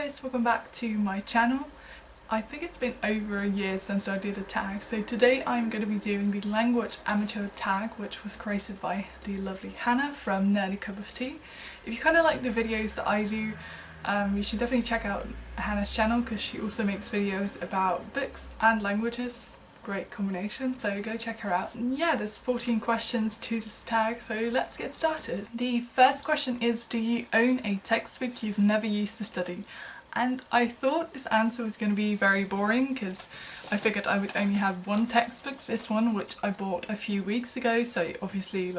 guys, welcome back to my channel. I think it's been over a year since I did a tag, so today I'm going to be doing the language amateur tag, which was created by the lovely Hannah from Nerdy Cup of Tea. If you kind of like the videos that I do, you should definitely check out Hannah's channel because she also makes videos about books and languages. Great combination, so go check her out. And yeah, there's 14 questions to this tag, so let's get started. The first question is, do you own a textbook you've never used to study? And I thought this answer was going to be very boring because I figured I would only have one textbook, this one, which I bought a few weeks ago, so obviously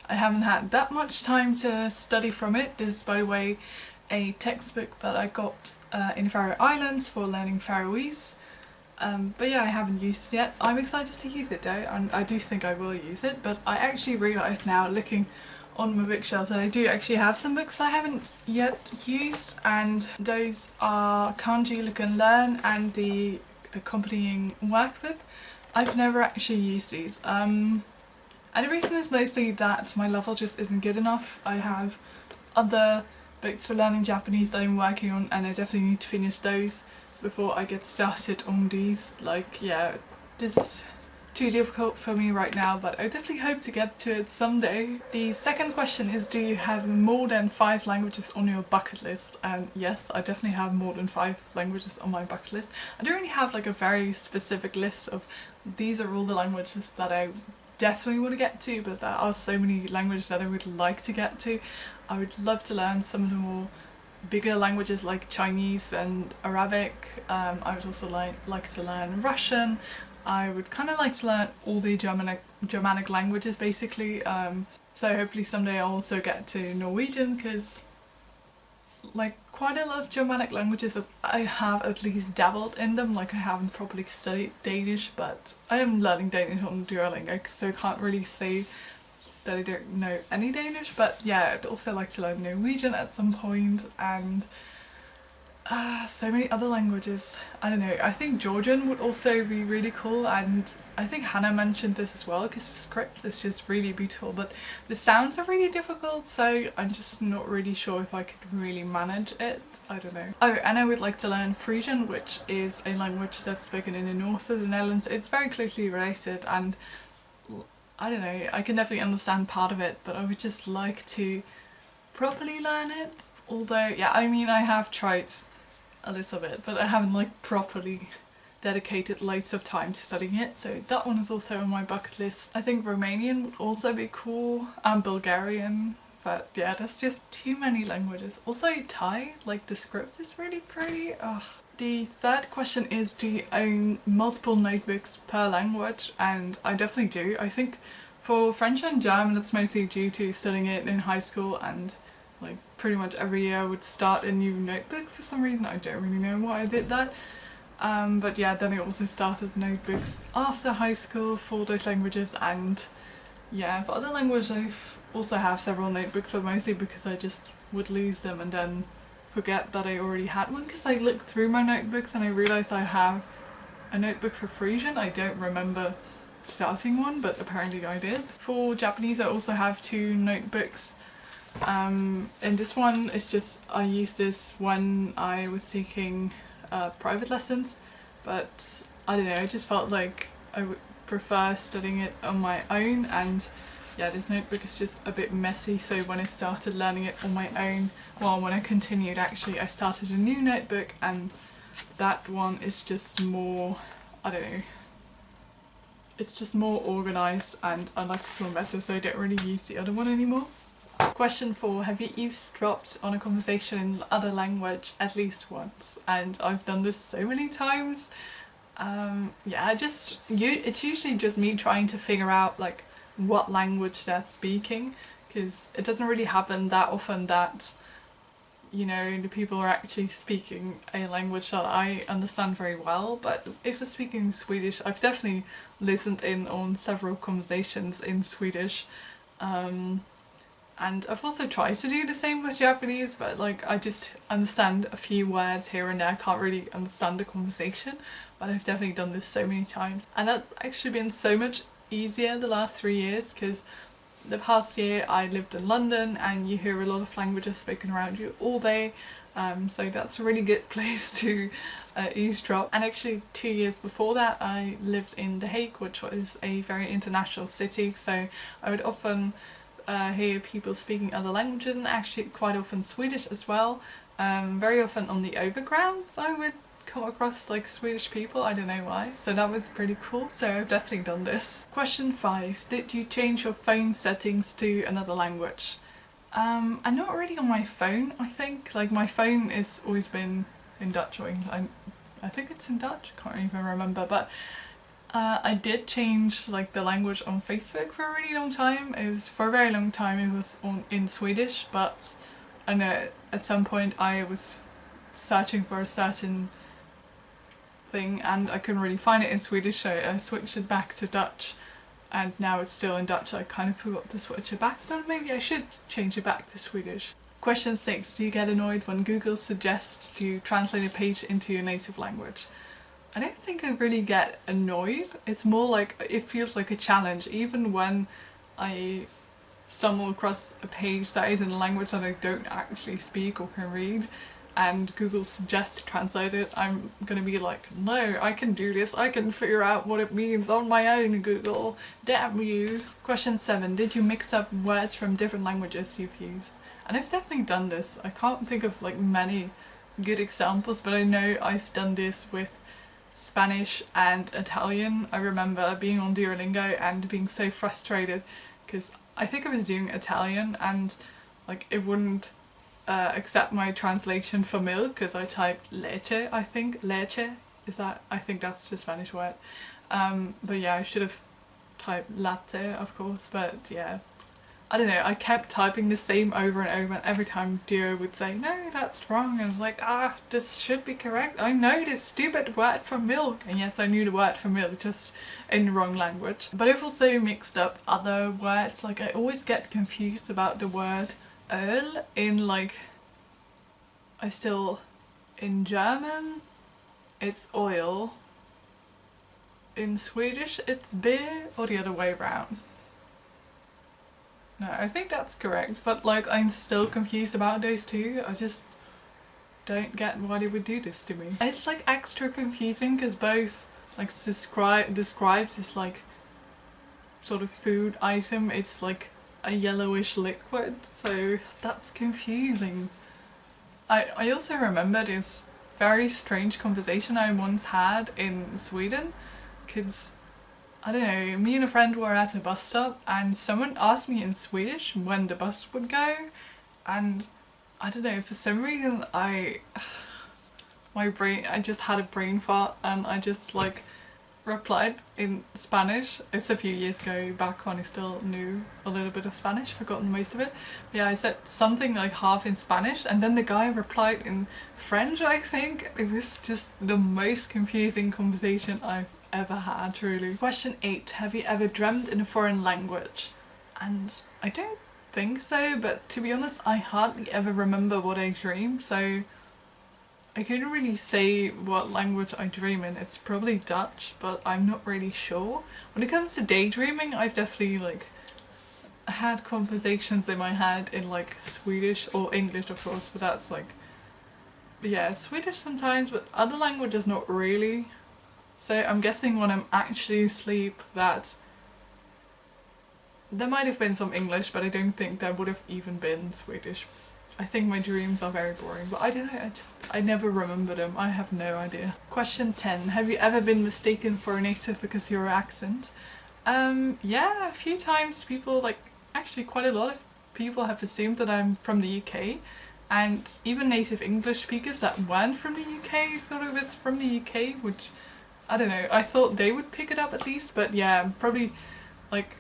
I haven't had that much time to study from it. This is, by the way, a textbook that I got in Faroe Islands for learning Faroese. But yeah, I haven't used it yet. I'm excited to use it though, and I do think I will use it, but I actually realised now, looking on my bookshelf, that I do actually have some books that I haven't yet used, and those are Can't You Look and Learn and the accompanying workbook. I've never actually used these, and the reason is mostly that my level just isn't good enough. I have other books for learning Japanese that I'm working on, and I definitely need to finish those before I get started on these. Yeah, this is too difficult for me right now, but I definitely hope to get to it someday. The second question is, do you have more than 5 languages on your bucket list? And yes, I definitely have more than 5 languages on my bucket list. I don't really have a very specific list of these are all the languages that I definitely want to get to, but there are so many languages that I would like to get to. I would love to learn some of the more bigger languages like Chinese and Arabic. I would also like to learn Russian. I would kind of like to learn all the Germanic languages basically. So hopefully someday I'll also get to Norwegian, because quite a lot of Germanic languages I have at least dabbled in them. I haven't properly studied Danish, but I am learning Danish on Duolingo, so I can't really say that I don't know any Danish. But yeah, I'd also like to learn Norwegian at some point, and so many other languages. I don't know, I think Georgian would also be really cool, and I think Hannah mentioned this as well because the script is just really beautiful, but the sounds are really difficult, so I'm just not really sure if I could really manage it. I don't know. Oh, and I would like to learn Frisian, which is a language that's spoken in the north of the Netherlands. It's very closely related, and I don't know, I can definitely understand part of it, but I would just like to properly learn it. Although, yeah, I mean, I have tried a little bit, but I haven't properly dedicated loads of time to studying it, so that one is also on my bucket list. I think Romanian would also be cool, and Bulgarian, but yeah, there's just too many languages. Also Thai, the script is really pretty. Ugh. The third question is, do you own multiple notebooks per language? And I definitely do. I think for French and German it's mostly due to studying it in high school, and pretty much every year I would start a new notebook for some reason. I don't really know why I did that. But yeah, then I also started notebooks after high school for those languages, and yeah, for other languages I also have several notebooks, but mostly because I just would lose them and then forget that I already had one, because I looked through my notebooks and I realised I have a notebook for Frisian. I don't remember starting one, but apparently I did. For Japanese I also have 2 notebooks. And this one is just, I used this when I was taking private lessons, but I don't know, I just felt like I would prefer studying it on my own, and yeah, this notebook is just a bit messy, so when I started learning it on my own, well, when I continued actually, I started a new notebook, and that one is just more, I don't know, it's just more organised, and I like this one better, so I don't really use the other one anymore. Question 4, have you eavesdropped on a conversation in other language at least once? And I've done this so many times. Yeah, it's usually just me trying to figure out what language they're speaking, because it doesn't really happen that often that, you know, the people are actually speaking a language that I understand very well. But if they're speaking Swedish, I've definitely listened in on several conversations in Swedish. And I've also tried to do the same with Japanese, but I just understand a few words here and there. I can't really understand the conversation, but I've definitely done this so many times. And that's actually been so much easier the last 3 years, because the past year I lived in London and you hear a lot of languages spoken around you all day, So that's a really good place to eavesdrop. And actually 2 years before that I lived in The Hague, which was a very international city, so I would often hear people speaking other languages, and actually quite often Swedish as well. Very often on the overgrounds I would come across like Swedish people, I don't know why, so that was pretty cool, so I've definitely done this. Question 5. Did you change your phone settings to another language? I'm not really on my phone, I think. Like my phone has always been in Dutch, or I think it's in Dutch, I can't even remember, but I did change like the language on Facebook for a really long time. For a very long time it was in Swedish, but I know at some point I was searching for a certain thing and I couldn't really find it in Swedish, so I switched it back to Dutch, and now it's still in Dutch. I kind of forgot to switch it back, but maybe I should change it back to Swedish. Question 6. Do you get annoyed when Google suggests to translate a page into your native language? I don't think I really get annoyed. It's more like it feels like a challenge, even when I stumble across a page that is in a language that I don't actually speak or can read, and Google suggests to translate it. I'm gonna be like, no, I can do this, I can figure out what it means on my own, Google, damn you. Question 7. Did you mix up words from different languages you've used? And I've definitely done this. I can't think of like many good examples, but I know I've done this with Spanish and Italian. I remember being on Duolingo and being so frustrated because I think I was doing Italian and like it wouldn't accept my translation for milk because I typed leche, I think. Leche, is that? I think that's the Spanish word. But yeah, I should have typed latte, of course, but yeah. I don't know, I kept typing the same over and over, and every time Duo would say, no, that's wrong, I was like, this should be correct. I know this stupid word for milk. And yes, I knew the word for milk, just in the wrong language. But I've also mixed up other words, like I always get confused about the word öl in like, in German it's oil, in Swedish it's beer, or the other way around. No, I think that's correct, but like I'm still confused about those two. I just don't get why they would do this to me. And it's like extra confusing because both like describes this like sort of food item. It's like a yellowish liquid, so that's confusing. I also remember this very strange conversation I once had in Sweden, because I don't know, me and a friend were at a bus stop and someone asked me in Swedish when the bus would go, and I don't know, for some reason I just had a brain fart and I just like replied in Spanish. It's a few years ago, back when I still knew a little bit of Spanish, forgotten most of it. But yeah, I said something like half in Spanish and then the guy replied in French, I think. It was just the most confusing conversation I've ever had, truly. Question 8. Have you ever dreamt in a foreign language? And I don't think so, but to be honest, I hardly ever remember what I dream, so I couldn't really say what language I dream in. It's probably Dutch, but I'm not really sure. When it comes to daydreaming, I've definitely like had conversations in my head in like Swedish or English, of course, but that's like, yeah, Swedish sometimes, but other languages not really. So I'm guessing when I'm actually asleep that there might have been some English, but I don't think there would have even been Swedish. I think my dreams are very boring, but I don't know, I never remember them. I have no idea. Question 10. Have you ever been mistaken for a native because of your accent? Yeah, a few times people, like actually quite a lot of people have assumed that I'm from the UK, and even native English speakers that weren't from the UK thought I was from the UK, which I don't know, I thought they would pick it up at least, but yeah, probably like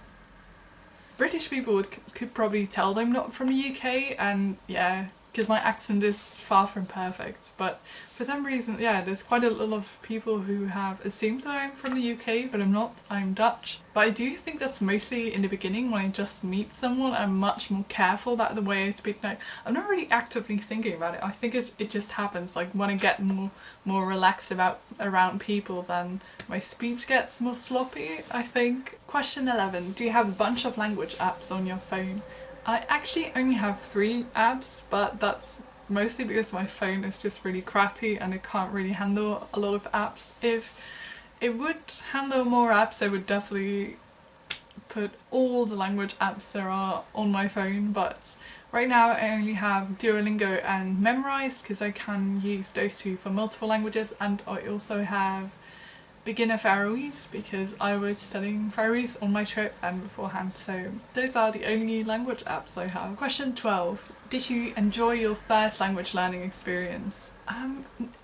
British people could probably tell I'm not from the UK, and yeah, because my accent is far from perfect, but for some reason, yeah, there's quite a lot of people who have assumed that I'm from the UK, but I'm not, I'm Dutch. But I do think that's mostly in the beginning when I just meet someone. I'm much more careful about the way I speak now. I'm not really actively thinking about it. I think it just happens, like when I get more relaxed around people, then my speech gets more sloppy, I think. Question 11. Do you have a bunch of language apps on your phone? I actually only have 3 apps, but that's mostly because my phone is just really crappy and it can't really handle a lot of apps. If it would handle more apps, I would definitely put all the language apps there are on my phone, but right now I only have Duolingo and Memrise because I can use those two for multiple languages, and I also have beginner Faroese because I was studying Faroese on my trip and beforehand, so those are the only language apps I have. Question 12. Did you enjoy your first language learning experience?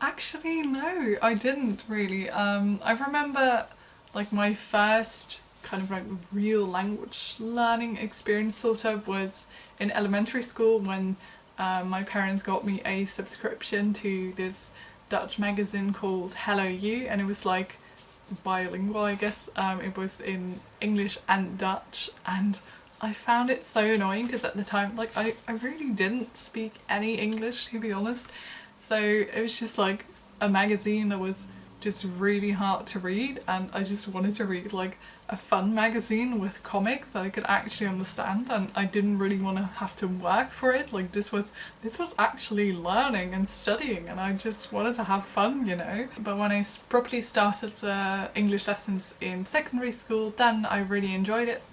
Actually no, I didn't really. I remember like my first kind of like real language learning experience sort of was in elementary school when my parents got me a subscription to this Dutch magazine called Hello You, and it was like bilingual, I guess. It was in English and Dutch, and I found it so annoying because at the time like I really didn't speak any English, to be honest, so it was just like a magazine that was just really hard to read, and I just wanted to read like a fun magazine with comics that I could actually understand, and I didn't really want to have to work for it. Like this was actually learning and studying, and I just wanted to have fun, you know. But when I properly started English lessons in secondary school, then I really enjoyed it,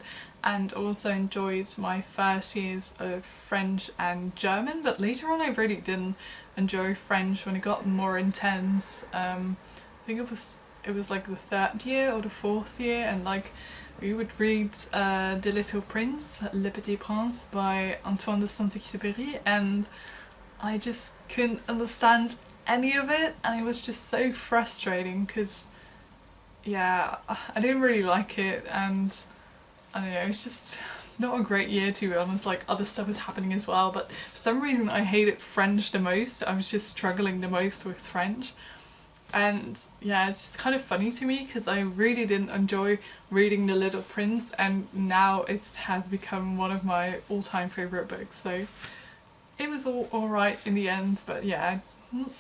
and also enjoyed my first years of French and German. But later on I really didn't enjoy French when it got more intense. I think it was like the third year or the fourth year, and like we would read The Little Prince, Le Petit Prince by Antoine de Saint-Exupéry, and I just couldn't understand any of it, and it was just so frustrating because yeah, I didn't really like it, and I don't know, it's just not a great year, to be honest. Like other stuff was happening as well, but for some reason I hated French the most. I was just struggling the most with French. And yeah, it's just kind of funny to me because I really didn't enjoy reading The Little Prince, and now it has become one of my all-time favourite books, so it was all alright in the end. But yeah,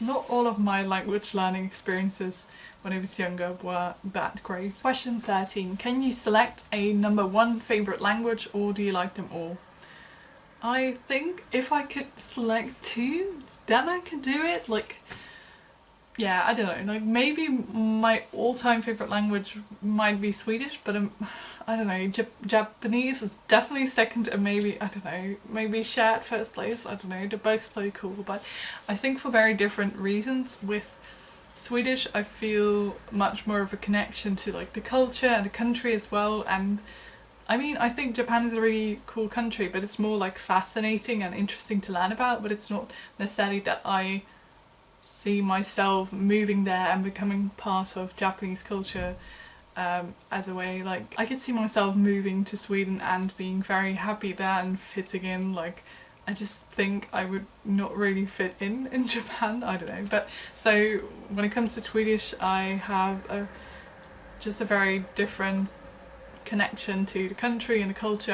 not all of my language learning experiences when I was younger were that great. Question 13. Can you select a number one favourite language, or do you like them all? I think if I could select two, then I could do it. Like, yeah, I don't know, like maybe my all-time favourite language might be Swedish, but I don't know, Japanese is definitely second, and maybe, I don't know, maybe shared first place. I don't know, they're both so cool, but I think for very different reasons. With Swedish I feel much more of a connection to like the culture and the country as well, and I mean, I think Japan is a really cool country, but it's more like fascinating and interesting to learn about, but it's not necessarily that I see myself moving there and becoming part of Japanese culture as a way. Like I could see myself moving to Sweden and being very happy there and fitting in. Like I just think I would not really fit in Japan, I don't know. But so when it comes to Swedish, I have just a very different connection to the country and the culture.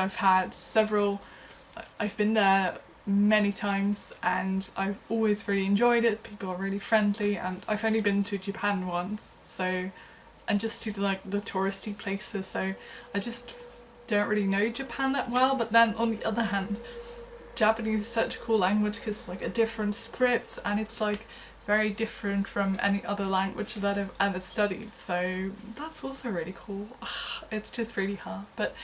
I've been there many times and I've always really enjoyed it. People are really friendly, and I've only been to Japan once, so, and just to like the touristy places, so I just don't really know Japan that well. But then on the other hand, Japanese is such a cool language because it's like a different script, and it's like very different from any other language that I've ever studied, so that's also really cool. It's just really hard, but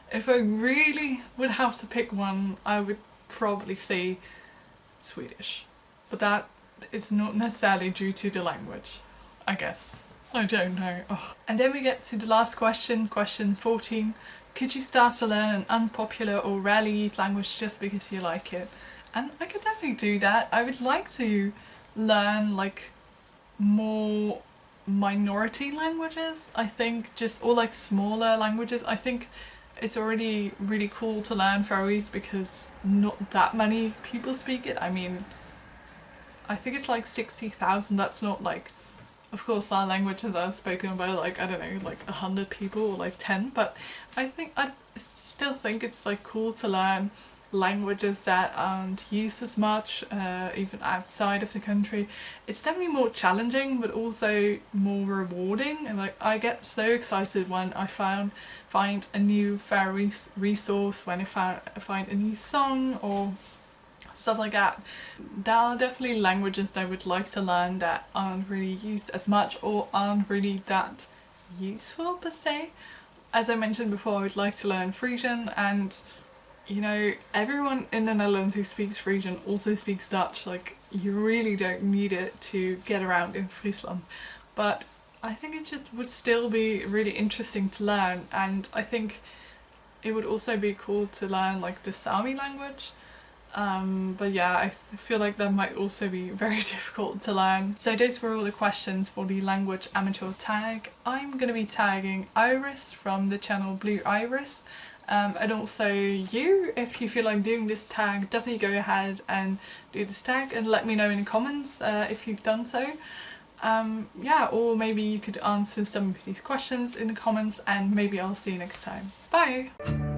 if I really would have to pick one, I would probably say Swedish, but that is not necessarily due to the language, I guess. I don't know. And then we get to the last question, question 14. Could you start to learn an unpopular or rarely used language just because you like it? And I could definitely do that. I would like to learn like more minority languages, I think, or like smaller languages. I think it's already really cool to learn Faroese because not that many people speak it. I mean, I think it's like 60,000. That's not like, of course our languages are spoken by like, I don't know, like 100 people or like 10, but I still think it's like cool to learn languages that aren't used as much, even outside of the country. It's definitely more challenging but also more rewarding, and like I get so excited when I find a new Faroese resource, when I find a new song or stuff like that. There are definitely languages that I would like to learn that aren't really used as much or aren't really that useful per se. As I mentioned before, I would like to learn Frisian, and you know, everyone in the Netherlands who speaks Frisian also speaks Dutch. Like, you really don't need it to get around in Friesland. But I think it just would still be really interesting to learn, and I think it would also be cool to learn like the Sami language. But yeah, I feel like that might also be very difficult to learn. So those were all the questions for the language amateur tag. I'm gonna be tagging Iris from the channel Blue Iris. And also you, if you feel like doing this tag, definitely go ahead and do this tag and let me know in the comments if you've done so. Yeah, or maybe you could answer some of these questions in the comments, and maybe I'll see you next time. Bye!